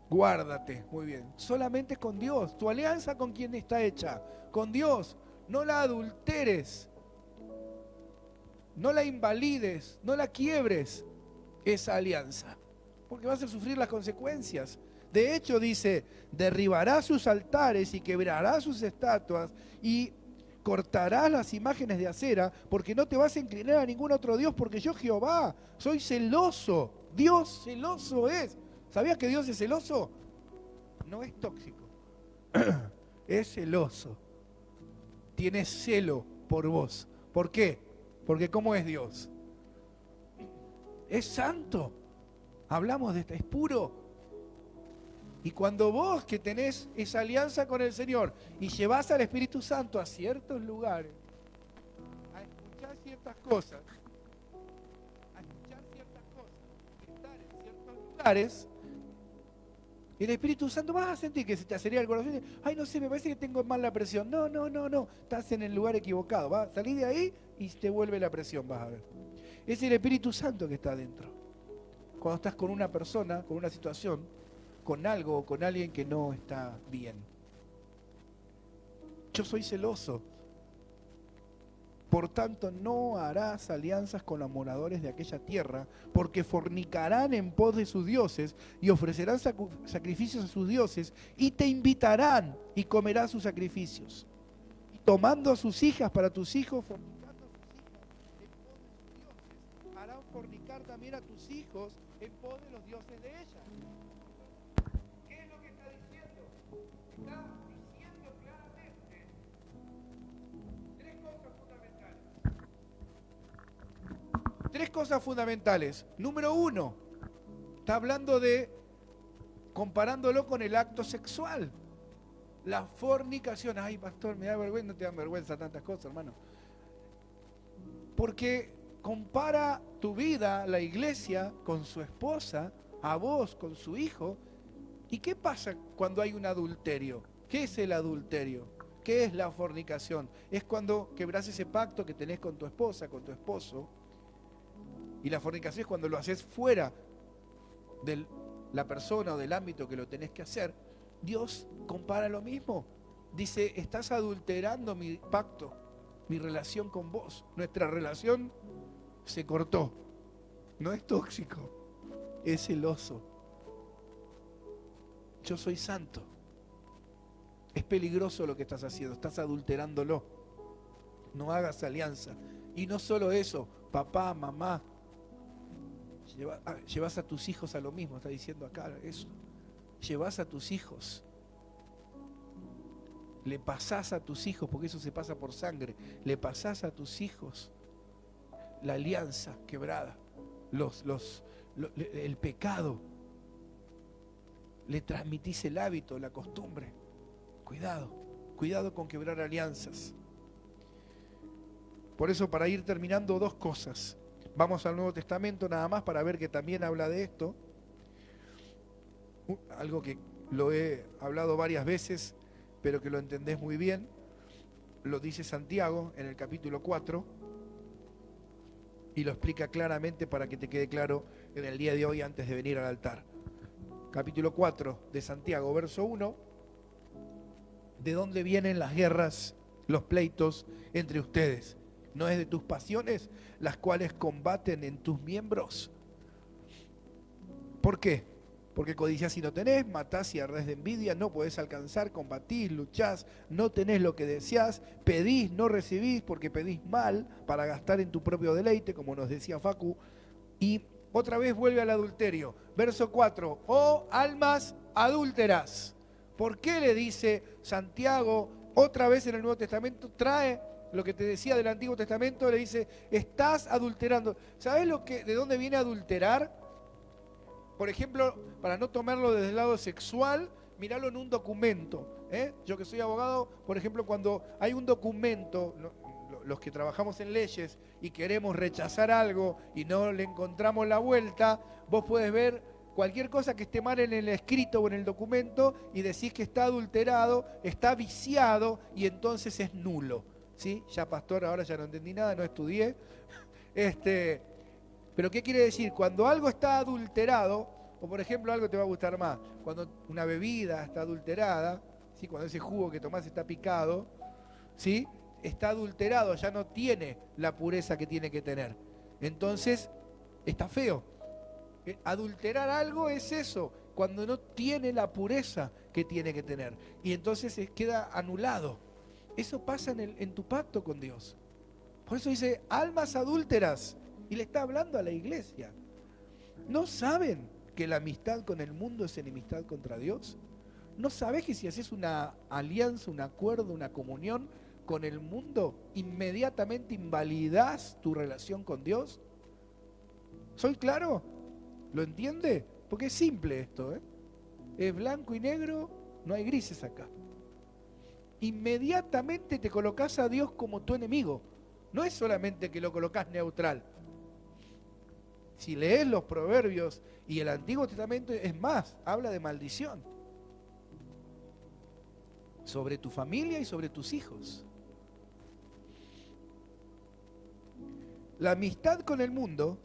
Guárdate, muy bien. Solamente con Dios. Tu alianza con quién está hecha, con Dios. No la adulteres, no la invalides, no la quiebres, esa alianza, porque vas a sufrir las consecuencias. De hecho dice, derribarás sus altares y quebrarás sus estatuas y cortarás las imágenes de acera, porque no te vas a inclinar a ningún otro Dios, porque yo Jehová soy celoso. Dios celoso es. ¿Sabías que Dios es celoso? No es tóxico, es celoso. Tiene celo por vos. ¿Por qué? Porque ¿cómo es Dios? es santo. Hablamos de esto, es puro. Y cuando vos que tenés esa alianza con el Señor y llevás al Espíritu Santo a ciertos lugares, a escuchar ciertas cosas, estar en ciertos lugares, el Espíritu Santo vas a sentir que se te acelera el corazón y dices, ay, no sé, me parece que tengo mal la presión. No, estás en el lugar equivocado. Vas a salir de ahí y te vuelve la presión, vas a ver. Es el Espíritu Santo que está adentro. Cuando estás con una persona, con una situación, con algo o con alguien que no está bien. Yo soy celoso. Por tanto, no harás alianzas con los moradores de aquella tierra, porque fornicarán en pos de sus dioses y ofrecerán sacrificios a sus dioses y te invitarán y comerás sus sacrificios. Y tomando a sus hijas para tus hijos, fornicando a sus hijas en pos de sus dioses, harán fornicar también a tus hijos en pos de los dioses de ellas. ¿Qué es lo que está diciendo? Está diciendo claramente tres cosas fundamentales. Número uno, está hablando de, comparándolo con el acto sexual. La fornicación. Ay, pastor, me da vergüenza. No te dan vergüenza tantas cosas, hermano. Porque compara tu vida, la iglesia, con su esposa, a vos, con su hijo. ¿Y qué pasa cuando hay un adulterio? ¿Qué es el adulterio? ¿Qué es la fornicación? Es cuando quebrás ese pacto que tenés con tu esposa, con tu esposo. Y la fornicación es cuando lo haces fuera de la persona o del ámbito que lo tenés que hacer. Dios compara lo mismo. Dice, estás adulterando mi pacto, mi relación con vos. Nuestra relación se cortó. No es tóxico, es celoso. Yo soy santo. Es peligroso lo que estás haciendo, estás adulterándolo. No hagas alianza. Y no solo eso, papá, mamá, llevas a tus hijos a lo mismo, está diciendo acá eso. Llevas a tus hijos. Le pasás a tus hijos, porque eso se pasa por sangre. Le pasás a tus hijos la alianza quebrada, el pecado. Le transmitís el hábito, la costumbre. Cuidado con quebrar alianzas. Por eso, para ir terminando, dos cosas. Vamos al Nuevo Testamento nada más para ver que también habla de esto. Algo que lo he hablado varias veces, pero que lo entendés muy bien. Lo dice Santiago en el capítulo 4 y lo explica claramente para que te quede claro en el día de hoy antes de venir al altar. Capítulo 4 de Santiago, verso 1. ¿De dónde vienen las guerras, los pleitos entre ustedes? ¿No es de tus pasiones las cuales combaten en tus miembros? ¿Por qué? Porque codiciás y no tenés, matás y ardés de envidia, no podés alcanzar, combatís, luchás, no tenés lo que deseás, pedís, no recibís porque pedís mal para gastar en tu propio deleite, como nos decía Facu. Y otra vez vuelve al adulterio. Verso 4, oh almas adúlteras. ¿Por qué le dice Santiago otra vez en el Nuevo Testamento? Trae lo que te decía del Antiguo Testamento, le dice, estás adulterando. ¿Sabés de dónde viene adulterar? Por ejemplo, para no tomarlo desde el lado sexual, miralo en un documento. Yo que soy abogado, por ejemplo, cuando hay un documento, los que trabajamos en leyes y queremos rechazar algo y no le encontramos la vuelta, vos podés ver cualquier cosa que esté mal en el escrito o en el documento y decís que está adulterado, está viciado y entonces es nulo. ¿Sí? Ya pastor, ahora ya no entendí nada, no estudié. Pero ¿qué quiere decir? Cuando algo está adulterado, o por ejemplo algo te va a gustar más, cuando una bebida está adulterada, ¿sí? Cuando ese jugo que tomás está picado, ¿sí? Está adulterado, ya no tiene la pureza que tiene que tener. Entonces, está feo. Adulterar algo es eso, cuando no tiene la pureza que tiene que tener. Y entonces queda anulado. Eso pasa en tu pacto con Dios. Por eso dice, almas adúlteras. Y le está hablando a la iglesia. ¿No saben que la amistad con el mundo es enemistad contra Dios? ¿No sabes que si haces una alianza, un acuerdo, una comunión con el mundo, inmediatamente invalidás tu relación con Dios? ¿Soy claro? ¿Lo entiende? Porque es simple esto, ¿eh? Es blanco y negro, no hay grises acá. Inmediatamente te colocas a Dios como tu enemigo. No es solamente que lo colocas neutral. Si lees los proverbios y el Antiguo Testamento, es más, habla de maldición sobre tu familia y sobre tus hijos. La amistad con el mundo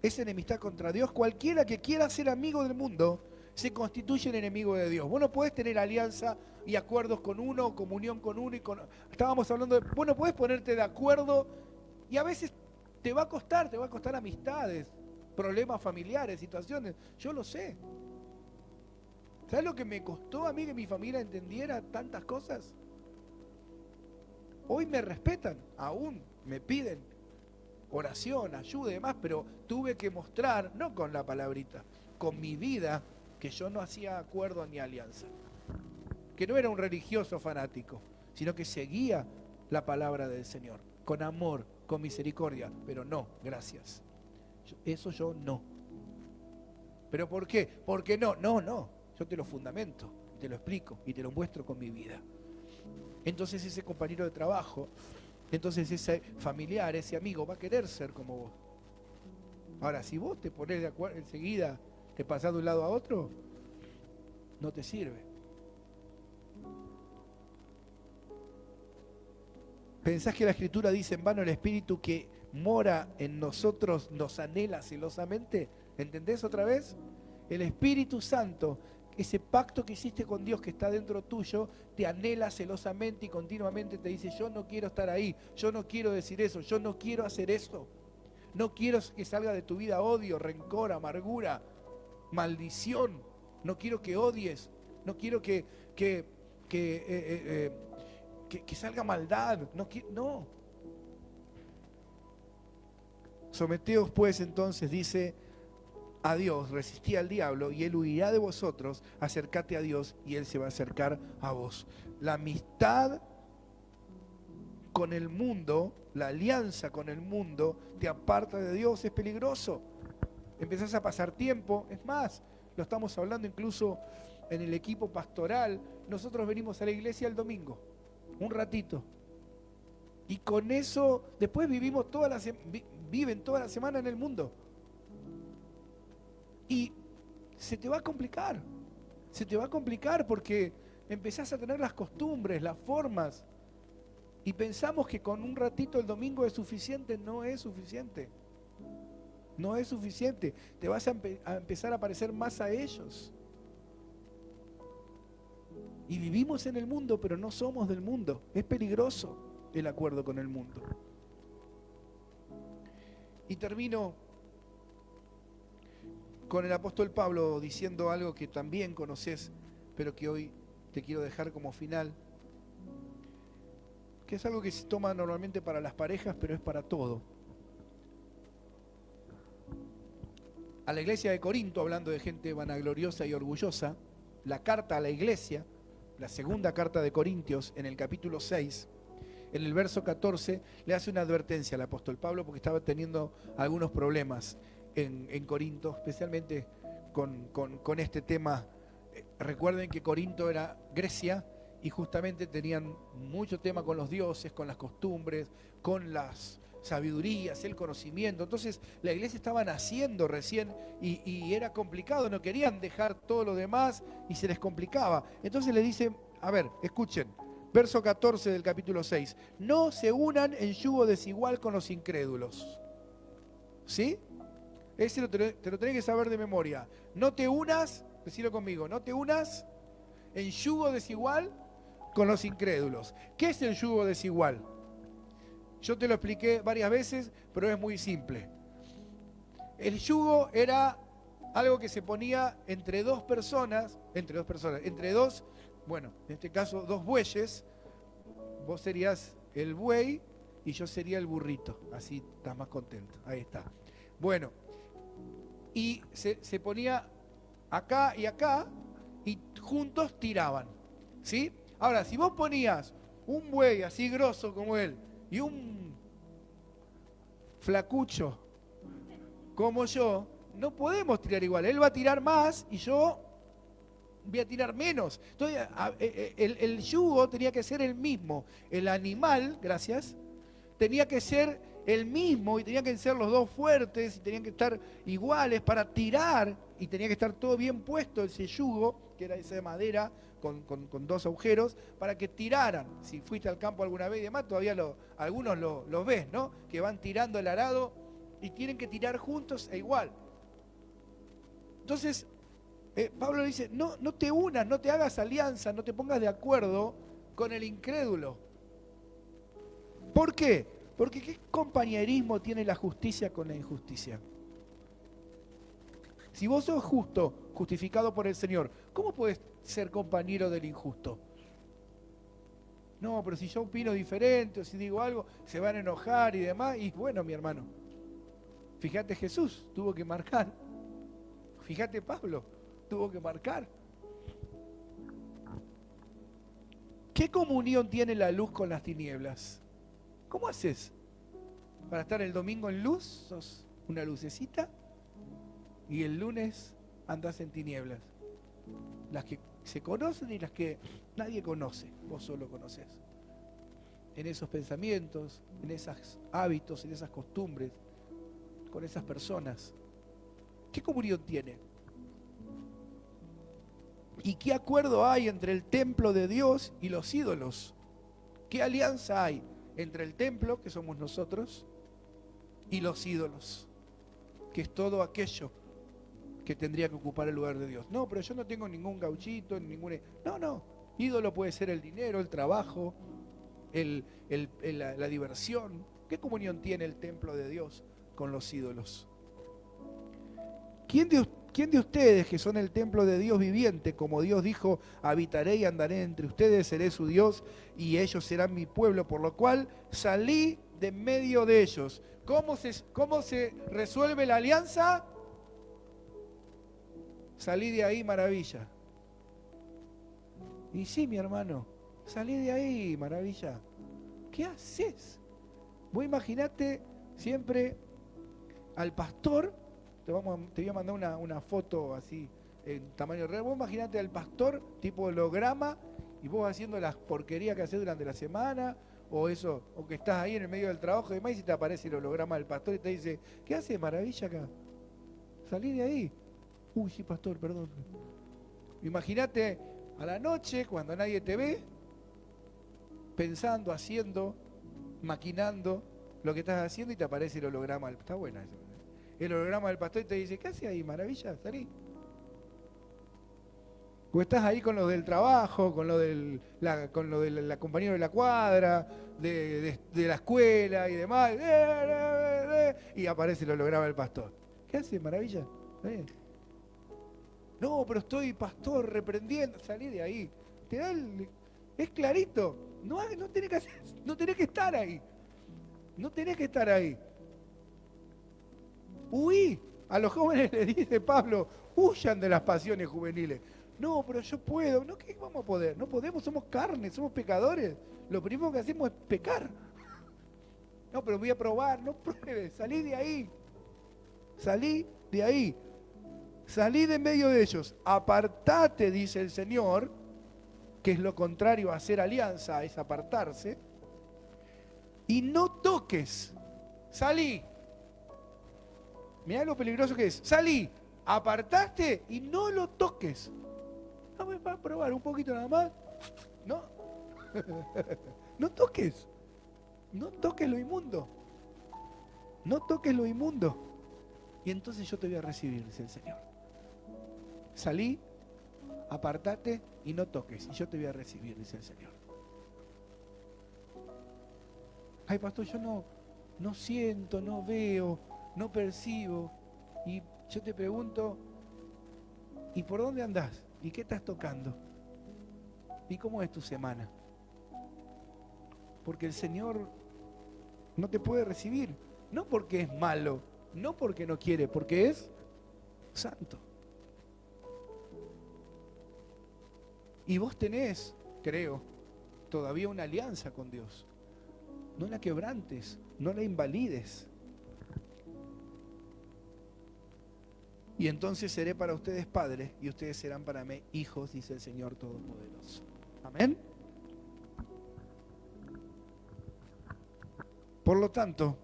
es enemistad contra Dios. Cualquiera que quiera ser amigo del mundo se constituye en enemigo de Dios. Vos no podés tener alianza y acuerdos con uno, comunión con uno y con... Estábamos hablando de... Vos no podés ponerte de acuerdo y a veces te va a costar amistades, problemas familiares, situaciones. Yo lo sé. ¿Sabes lo que me costó a mí que mi familia entendiera tantas cosas? Hoy me respetan, aún me piden oración, ayuda y demás, pero tuve que mostrar, no con la palabrita, con mi vida, que yo no hacía acuerdo ni alianza. Que no era un religioso fanático, sino que seguía la palabra del Señor, con amor, con misericordia, pero no, gracias. Eso yo no. ¿Pero por qué? Porque no, yo te lo fundamento, te lo explico y te lo muestro con mi vida. Entonces ese compañero de trabajo, entonces ese familiar, ese amigo va a querer ser como vos. Ahora, si vos te ponés de acuerdo enseguida, te pasás de un lado a otro, no te sirve. ¿Pensás que la Escritura dice en vano el Espíritu que mora en nosotros nos anhela celosamente? ¿Entendés otra vez? El Espíritu Santo, ese pacto que hiciste con Dios que está dentro tuyo, te anhela celosamente y continuamente te dice, yo no quiero estar ahí, yo no quiero decir eso, yo no quiero hacer eso. No quiero que salga de tu vida odio, rencor, amargura, maldición. No quiero que odies, no quiero que salga maldad. No. Someteos pues entonces, dice, a Dios, resistí al diablo y él huirá de vosotros, acercate a Dios y él se va a acercar a vos. La amistad con el mundo, la alianza con el mundo, te aparta de Dios, es peligroso. Empezás a pasar tiempo, es más, lo estamos hablando incluso en el equipo pastoral, nosotros venimos a la iglesia el domingo, un ratito, y con eso después viven toda la semana en el mundo. Y se te va a complicar porque empezás a tener las costumbres, las formas, y pensamos que con un ratito el domingo es suficiente. No es suficiente. No es suficiente. Te vas a empezar a parecer más a ellos. Y vivimos en el mundo, pero no somos del mundo. Es peligroso el acuerdo con el mundo. Y termino con el apóstol Pablo diciendo algo que también conoces, pero que hoy te quiero dejar como final, que es algo que se toma normalmente para las parejas, pero es para todo. A la iglesia de Corinto, hablando de gente vanagloriosa y orgullosa, la carta a la iglesia, la segunda carta de Corintios, en el capítulo 6, en el verso 14, le hace una advertencia al apóstol Pablo porque estaba teniendo algunos problemas en Corinto, especialmente con este tema. Recuerden que Corinto era Grecia y justamente tenían mucho tema con los dioses, con las costumbres, con las sabidurías, el conocimiento. Entonces la iglesia estaba naciendo recién y era complicado, no querían dejar todo lo demás y se les complicaba. Entonces le dice, a ver, escuchen, verso 14 del capítulo 6, no se unan en yugo desigual con los incrédulos. ¿Sí? Ese te lo tenés que saber de memoria. No te unas, decilo conmigo, no te unas en yugo desigual con los incrédulos. ¿Qué es el yugo desigual? Yo te lo expliqué varias veces, pero es muy simple. El yugo era algo que se ponía entre dos, bueno, en este caso dos bueyes. Vos serías el buey y yo sería el burrito. Así estás más contento. Ahí está. Bueno, y se ponía acá y juntos tiraban, ¿sí? Ahora, si vos ponías un buey así grosso como él y un flacucho como yo, no podemos tirar igual. Él va a tirar más y yo voy a tirar menos. Entonces, el yugo tenía que ser el mismo. El animal, gracias, tenía que ser el mismo y tenían que ser los dos fuertes y tenían que estar iguales para tirar y tenía que estar todo bien puesto ese yugo, que era esa de madera con dos agujeros, para que tiraran. Si fuiste al campo alguna vez y demás, todavía algunos lo ves, ¿no? Que van tirando el arado y tienen que tirar juntos e igual. Entonces, Pablo dice, no te unas, no te hagas alianza, no te pongas de acuerdo con el incrédulo. ¿Por qué? Porque ¿qué compañerismo tiene la justicia con la injusticia? Si vos sos justo, justificado por el Señor, ¿cómo puedes ser compañero del injusto? No, pero si yo opino diferente o si digo algo, se van a enojar y demás. Y bueno, mi hermano, fíjate, Jesús tuvo que marcar. Fíjate, Pablo tuvo que marcar. ¿Qué comunión tiene la luz con las tinieblas? ¿Cómo haces? Para estar el domingo en luz, sos una lucecita, y el lunes andás en tinieblas. Las que se conocen y las que nadie conoce, vos solo conoces. En esos pensamientos, en esos hábitos, en esas costumbres, con esas personas. ¿Qué comunión tiene? ¿Y qué acuerdo hay entre el templo de Dios y los ídolos? ¿Qué alianza hay entre el templo, que somos nosotros, y los ídolos? Que es todo aquello que tendría que ocupar el lugar de Dios. No, pero yo no tengo ningún gauchito, ningún... No. Ídolo puede ser el dinero, el trabajo, la diversión. ¿Qué comunión tiene el templo de Dios con los ídolos? ¿Quién de ustedes, que son el templo de Dios viviente, como Dios dijo, habitaré y andaré entre ustedes, seré su Dios y ellos serán mi pueblo, por lo cual salí de en medio de ellos? ¿Cómo se resuelve la alianza? Salí de ahí, maravilla. Y sí, mi hermano, salí de ahí, maravilla. ¿Qué haces? Vos imaginate siempre al pastor, te voy a mandar una foto así, en tamaño real. Vos imaginate al pastor, tipo holograma, y vos haciendo las porquerías que haces durante la semana, o que estás ahí en el medio del trabajo y demás, y si te aparece el holograma del pastor y te dice, ¿qué haces, maravilla, acá? Salí de ahí. Uy, sí, pastor, perdón. Imagínate a la noche, cuando nadie te ve, pensando, haciendo, maquinando lo que estás haciendo y te aparece el holograma. Está buena eso. El holograma del pastor y te dice, ¿qué haces ahí, maravilla? Salí. O estás ahí con lo del trabajo, con lo de la compañera de la cuadra, de la escuela y demás, y aparece el holograma del pastor. ¿Qué haces, maravilla? No, pero estoy, pastor, reprendiendo. Salí de ahí. Es clarito. No tenés que estar ahí. No tenés que estar ahí. Huí. A los jóvenes les dice Pablo, huyan de las pasiones juveniles. No, pero yo puedo. No, ¿qué vamos a poder? No podemos, somos carne, somos pecadores. Lo primero que hacemos es pecar. No, pero voy a probar. No pruebes. Salí de ahí. Salí de ahí. Salí de en medio de ellos, apartate, dice el Señor, que es lo contrario a hacer alianza, es apartarse, y no toques. Salí. Mirá lo peligroso que es. Salí, apartaste y no lo toques. Vamos a probar un poquito nada más. No. No toques. No toques lo inmundo. No toques lo inmundo. Y entonces yo te voy a recibir, dice el Señor. Salí, apartate y no toques, y yo te voy a recibir, dice el Señor. Ay, pastor, yo no siento, no veo, no percibo. Y yo te pregunto, ¿y por dónde andás? ¿Y qué estás tocando? ¿Y cómo es tu semana? Porque el Señor no te puede recibir, no porque es malo, no porque no quiere, porque es santo. Y vos tenés, creo, todavía una alianza con Dios. No la quebrantes, no la invalides. Y entonces seré para ustedes padres y ustedes serán para mí hijos, dice el Señor Todopoderoso. Amén. Por lo tanto,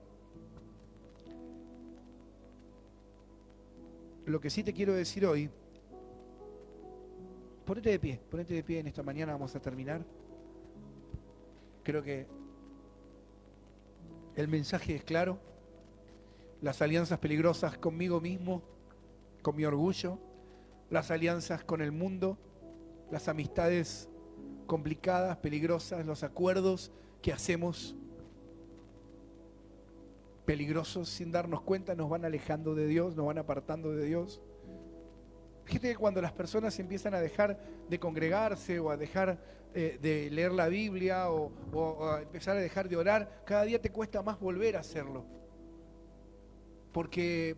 lo que sí te quiero decir hoy, ponete de pie en esta mañana, vamos a terminar. Creo que el mensaje es claro. Las alianzas peligrosas conmigo mismo, con mi orgullo, las alianzas con el mundo, las amistades complicadas, peligrosas, los acuerdos que hacemos peligrosos sin darnos cuenta, nos van alejando de Dios, nos van apartando de Dios. Fíjate que cuando las personas empiezan a dejar de congregarse o a dejar de leer la Biblia o a empezar a dejar de orar, cada día te cuesta más volver a hacerlo. Porque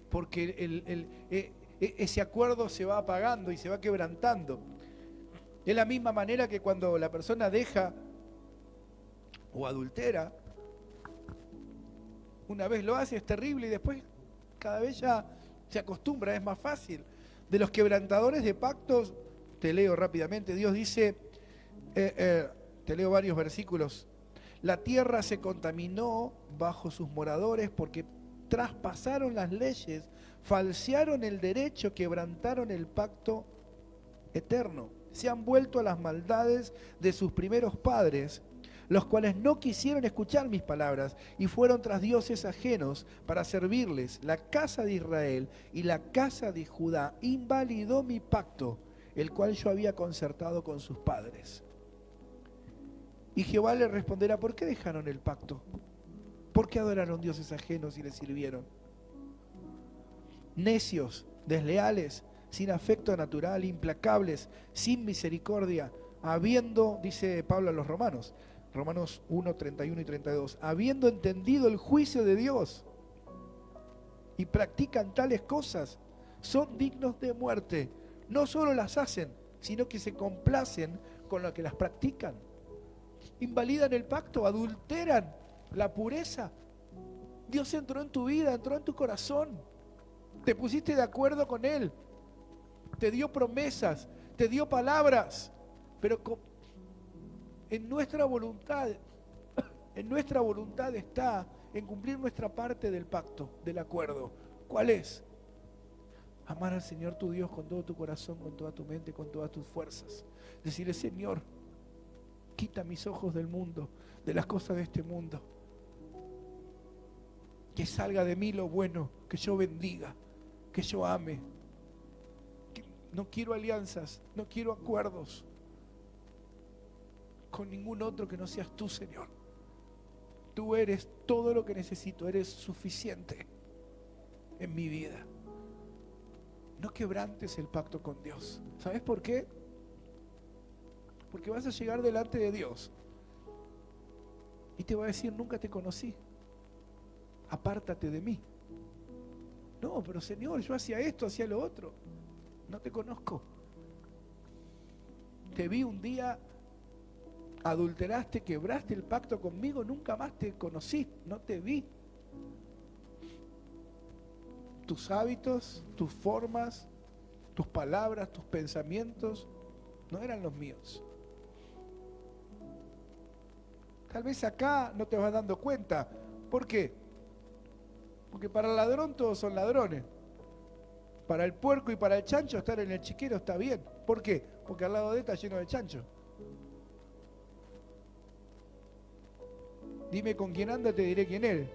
ese acuerdo se va apagando y se va quebrantando. Es la misma manera que cuando la persona deja o adultera, una vez lo hace, es terrible, y después cada vez ya se acostumbra, es más fácil. De los quebrantadores de pactos, te leo rápidamente, Dios dice, te leo varios versículos, la tierra se contaminó bajo sus moradores porque traspasaron las leyes, falsearon el derecho, quebrantaron el pacto eterno, se han vuelto a las maldades de sus primeros padres, los cuales no quisieron escuchar mis palabras y fueron tras dioses ajenos para servirles. La casa de Israel y la casa de Judá invalidó mi pacto, el cual yo había concertado con sus padres. Y Jehová le responderá, ¿por qué dejaron el pacto? ¿Por qué adoraron dioses ajenos y les sirvieron? Necios, desleales, sin afecto natural, implacables, sin misericordia, habiendo, dice Pablo a los Romanos 1, 31 y 32, habiendo entendido el juicio de Dios y practican tales cosas, son dignos de muerte. No solo las hacen, sino que se complacen con lo que las practican. Invalidan el pacto, adulteran la pureza. Dios entró en tu vida, entró en tu corazón. Te pusiste de acuerdo con Él. Te dio promesas, te dio palabras, pero en nuestra voluntad está en cumplir nuestra parte del pacto, del acuerdo. ¿Cuál es? Amar al Señor tu Dios con todo tu corazón, con toda tu mente, con todas tus fuerzas. Decirle, Señor, quita mis ojos del mundo, de las cosas de este mundo. Que salga de mí lo bueno, que yo bendiga, que yo ame. No quiero alianzas, no quiero acuerdos con ningún otro que no seas tú, Señor. Tú eres todo lo que necesito, eres suficiente en mi vida. No quebrantes el pacto con Dios. ¿Sabes por qué? Porque vas a llegar delante de Dios y te va a decir, nunca te conocí, apártate de mí. No, pero Señor, yo hacía esto, hacía lo otro. No te conozco. Te vi un día, adulteraste, quebraste el pacto conmigo, nunca más te conocí, no te vi. Tus hábitos, tus formas, tus palabras, tus pensamientos no eran los míos. Tal vez acá no te vas dando cuenta. ¿Por qué? Porque para el ladrón todos son ladrones. Para el puerco y para el chancho estar en el chiquero está bien. ¿Por qué? Porque al lado de él está lleno de chancho. Dime con quién anda, te diré quién eres.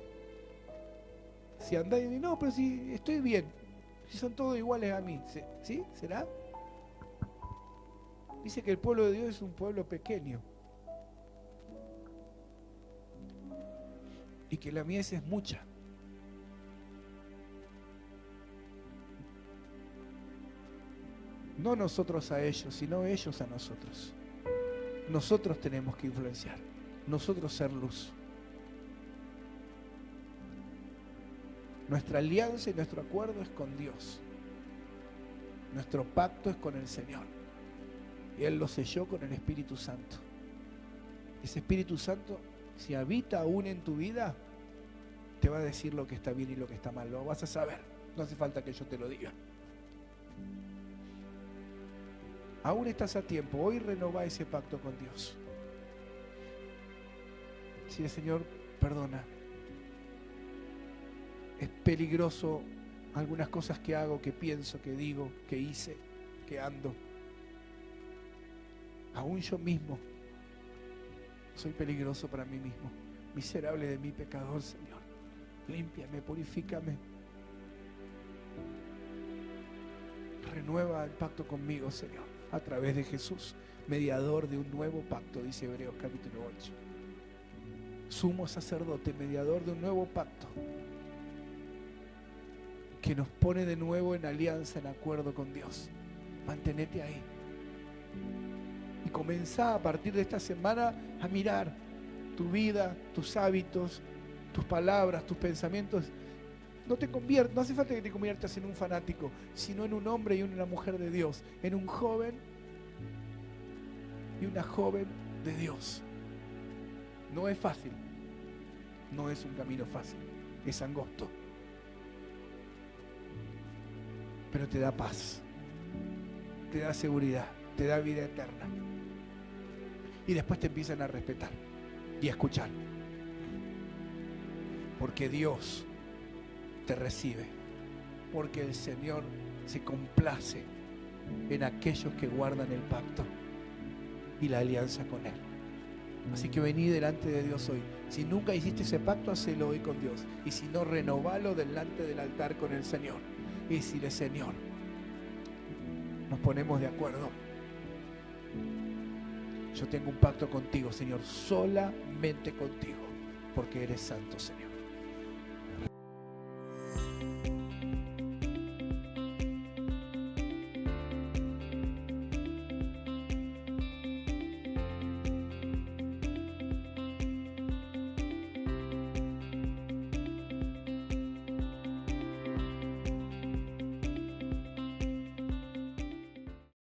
Si andás y no, pero si estoy bien, si son todos iguales a mí, ¿sí? ¿Será? Dice que el pueblo de Dios es un pueblo pequeño y que la mies es mucha. No nosotros a ellos, sino ellos a nosotros. Nosotros tenemos que influenciar, nosotros ser luz. Nuestra alianza y nuestro acuerdo es con Dios. Nuestro pacto es con el Señor. Y Él lo selló con el Espíritu Santo. Ese Espíritu Santo, si habita aún en tu vida, te va a decir lo que está bien y lo que está mal. Lo vas a saber. No hace falta que yo te lo diga. Aún estás a tiempo. Hoy renová ese pacto con Dios. Sí, Señor, perdona. Es peligroso algunas cosas que hago, que pienso, que digo, que hice, que ando. Aún yo mismo soy peligroso para mí mismo. Miserable de mí, pecador, Señor. Límpiame, purifícame. Renueva el pacto conmigo, Señor, a través de Jesús, mediador de un nuevo pacto, dice Hebreos capítulo 8. Sumo sacerdote, mediador de un nuevo pacto, que nos pone de nuevo en alianza, en acuerdo con Dios. Mantenete ahí. Y comenzá a partir de esta semana a mirar tu vida, tus hábitos, tus palabras, tus pensamientos. No hace falta que te conviertas en un fanático, sino en un hombre y una mujer de Dios, en un joven y una joven de Dios. No es fácil, no es un camino fácil, es angosto, pero te da paz, te da seguridad, te da vida eterna. Y después te empiezan a respetar y a escuchar, porque Dios te recibe, porque el Señor se complace en aquellos que guardan el pacto y la alianza con Él. Así que vení delante de Dios hoy. Si nunca hiciste ese pacto, hacelo hoy con Dios. Y si no, renovalo delante del altar con el Señor. Y decirle: Señor, nos ponemos de acuerdo. Yo tengo un pacto contigo, Señor, solamente contigo, porque eres santo, Señor.